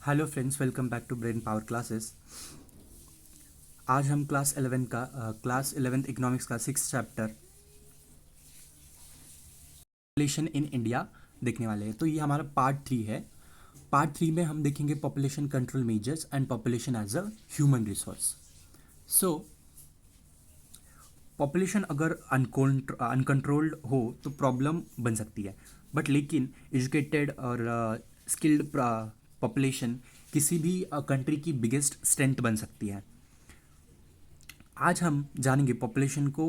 Hello friends, welcome back to brain power classes. आज हम class 11th economics का 6th chapter population in India देखने वाले हैं। तो ये हमारा पार्ट 3 है। पार्ट 3 में हम देखेंगे population control measures and population as a human resource. So population अगर अनकंट्रोल्ड हो तो प्रॉब्लम बन सकती है, बट लेकिन एजुकेटेड और स्किल्ड पॉपुलेशन किसी भी कंट्री की बिगेस्ट स्ट्रेंथ बन सकती है। आज हम जानेंगे पॉपुलेशन को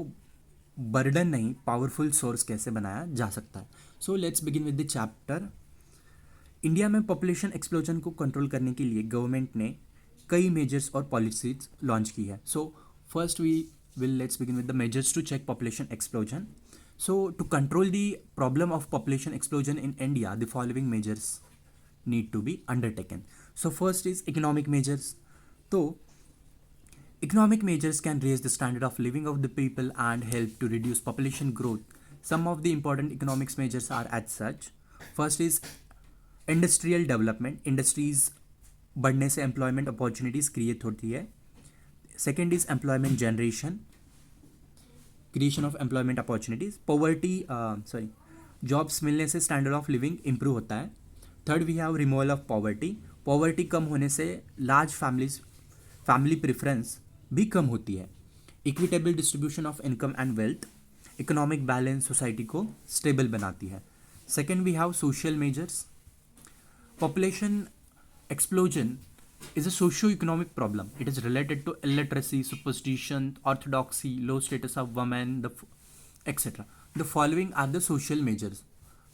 बर्डन नहीं पावरफुल सोर्स कैसे बनाया जा सकता है। So let's begin with the chapter. India में पॉपुलेशन एक्सप्लोजन को कंट्रोल करने के लिए गवर्नमेंट ने कई मेजर्स और पॉलिसीज लॉन्च की है। So first we will let's begin with the measures to check population explosion. So to control the problem of population explosion in India the following measures need to be undertaken. So first is economic measures. So economic measures can raise the standard of living of the people and help to reduce population growth. Some of the important economics measures are as such. First is industrial development, industries बढ़ने से employment opportunities create होती है। Second is employment generation, creation of employment opportunities. Jobs मिलने से standard of living improve होता है। Third we have removal of poverty, poverty कम होने से लार्ज फैमिली प्रेफरेंस भी कम होती है। Equitable distribution of income and wealth, economic balance society को स्टेबल बनाती है। Second we have social measures. Population explosion is a socio-economic problem. It is related to illiteracy, superstition, orthodoxy, low status of women, etc. The following are the social measures.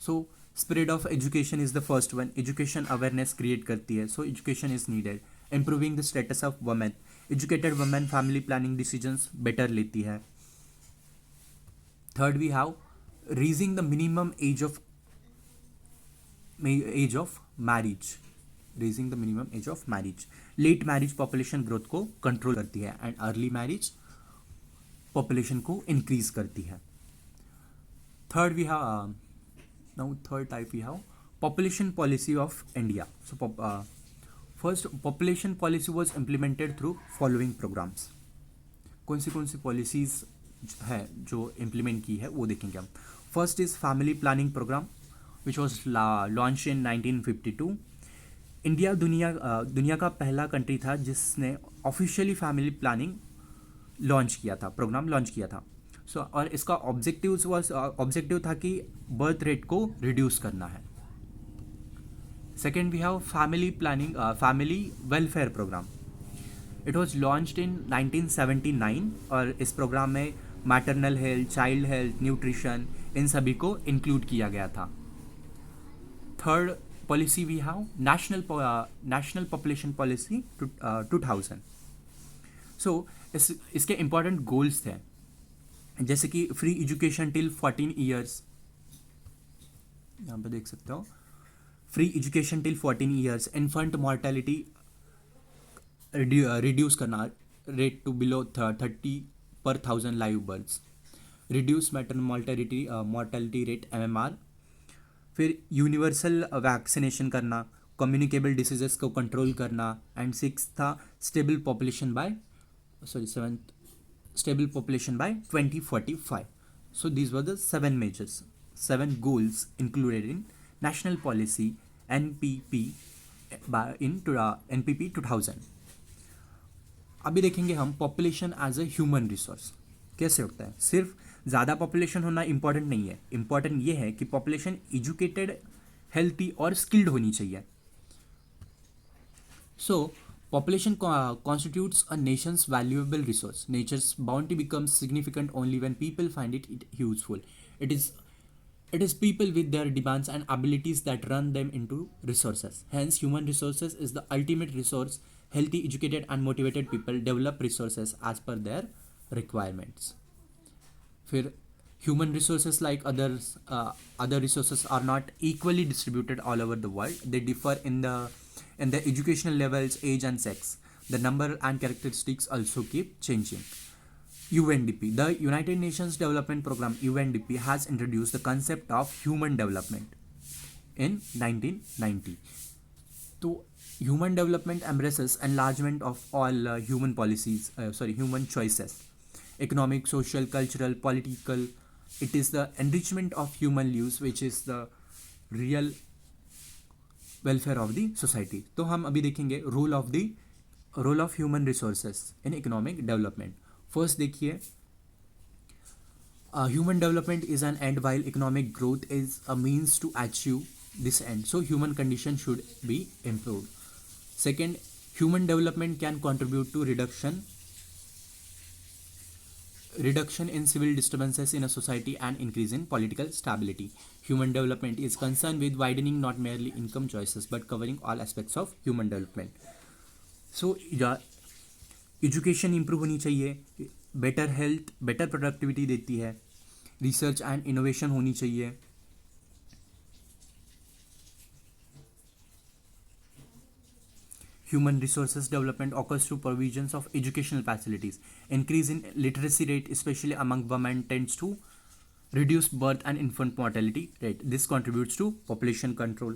So spread of education is the first one. Education awareness create करती है, so education is needed. Improving the status of women, educated women family planning decisions better लेती है. Third we have raising the minimum age of marriage, raising the minimum age of marriage. Late marriage population growth को control करती है and early marriage population को increase करती है। Third we have third type we have population policy of India. So first population policy was implemented through following programmes. कौन सी policies है जो इम्प्लीमेंट की है वो देखेंगे हम। First is family planning programme which was launch in 1952। India दुनिया का पहला कंट्री था जिसने ऑफिशियली फैमिली प्लानिंग लॉन्च किया था, प्रोग्राम लॉन्च किया था। सो और इसका ऑब्जेक्टिव था कि बर्थ रेट को रिड्यूस करना है। Second we have family welfare programme. It was launched in 1979 और इस प्रोग्राम में maternal health, child health, nutrition इन सभी को इंक्लूड किया गया था। Third policy we have national population policy 2000। सो इसके इम्पॉर्टेंट गोल्स थे जैसे कि फ्री एजुकेशन टिल 14 ईयर्स, यहाँ पे देख सकते हो, free education till 14 years, infant mortality reduce करना, रेट टू बिलो 30 पर 1000 live births, reduce maternal mortality rate MMR। फिर यूनिवर्सल वैक्सीनेशन करना, कम्युनिकेबल डिसीजेस को कंट्रोल करना, and sixth stable population by 2045। सो these were the 7 goals included in national policy NPP in NPP 2000। अभी देखेंगे हम population as a human resource कैसे होता है। सिर्फ ज़्यादा पॉपुलेशन होना इंपॉर्टेंट नहीं है, इंपॉर्टेंट ये है कि पॉपुलेशन एजुकेटेड, हेल्थी और स्किल्ड होनी चाहिए। So population constitutes a nation's valuable resource. Nature's bounty becomes significant only when people find it useful. It is people with their demands and abilities that run them into resources. Hence, human resources is the ultimate resource. Healthy, educated, and motivated people develop resources as per their requirements. फिर human resources like other resources are not equally distributed all over the world. They differ in the educational levels, age, and sex. The number and characteristics also keep changing. UNDP, the United Nations Development Program UNDP, has introduced the concept of human development in 1990. तो Human development embraces enlargement of all human choices, economic, social, cultural, political. It is the enrichment of human lives which is the real welfare of the society. तो हम अभी देखेंगे role of human resources in economic development. First देखिए, human development is an end while economic growth is a means to achieve this end. So human condition should be improved. Second, human development can contribute to reduction in civil disturbances in a society and increase in political stability. Human development is concerned with widening not merely income choices but covering all aspects of human development. So education improve होनी चाहिए, better health, better productivity देती है, research and innovation होनी चाहिए. Human resources development occurs through provisions of educational facilities. Increase in literacy rate, especially among women, tends to reduce birth and infant mortality rate. This contributes to population control.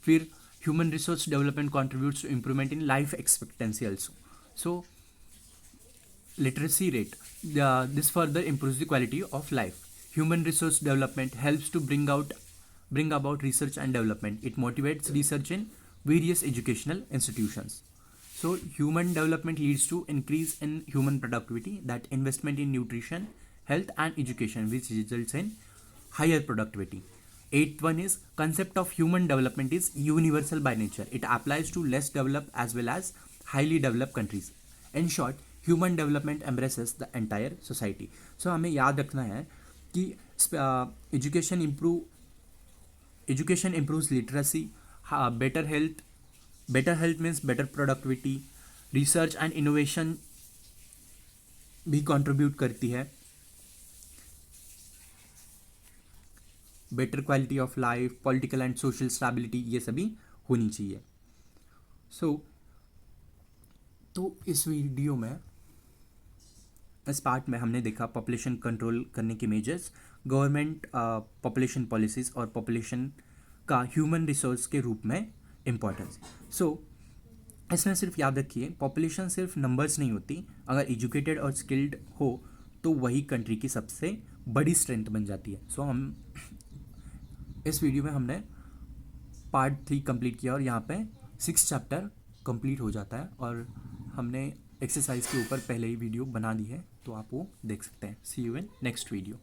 फिर human resource development contributes to improvement in life expectancy also. So literacy rate, this further improves the quality of life. Human resource development helps to bring about research and development. It motivates research in various educational institutions. So human development leads to increase in human productivity, that investment in nutrition, health and education, which results in higher productivity. Eighth one is concept of human development is universal by nature. It applies to less developed as well as highly developed countries. In short, human development embraces the entire society. So हमें याद रखना है कि education improves literacy, better health means better productivity, research and innovation भी contribute करती है, better quality of life, political and social stability, ये सभी होनी चाहिए. तो इस वीडियो में, इस पार्ट में हमने देखा पॉपुलेशन कंट्रोल करने के मेजर्स, गवर्नमेंट पॉपुलेशन पॉलिसीज़ और पॉपुलेशन का ह्यूमन रिसोर्स के रूप में इम्पोर्टेंस. इसमें सिर्फ याद रखिए, पॉपुलेशन सिर्फ नंबर्स नहीं होती. अगर एजुकेटेड और स्किल्ड हो तो वही कंट्री की सबसे बड़ी स्ट्रेंथ बन जाती है. हम इस वीडियो में हमने पार्ट 3 कंप्लीट किया और यहाँ पे 6 चैप्टर कंप्लीट हो जाता है और हमने एक्सरसाइज के ऊपर पहले ही वीडियो बना दी है, तो आप वो देख सकते हैं. सी यू इन नेक्स्ट वीडियो.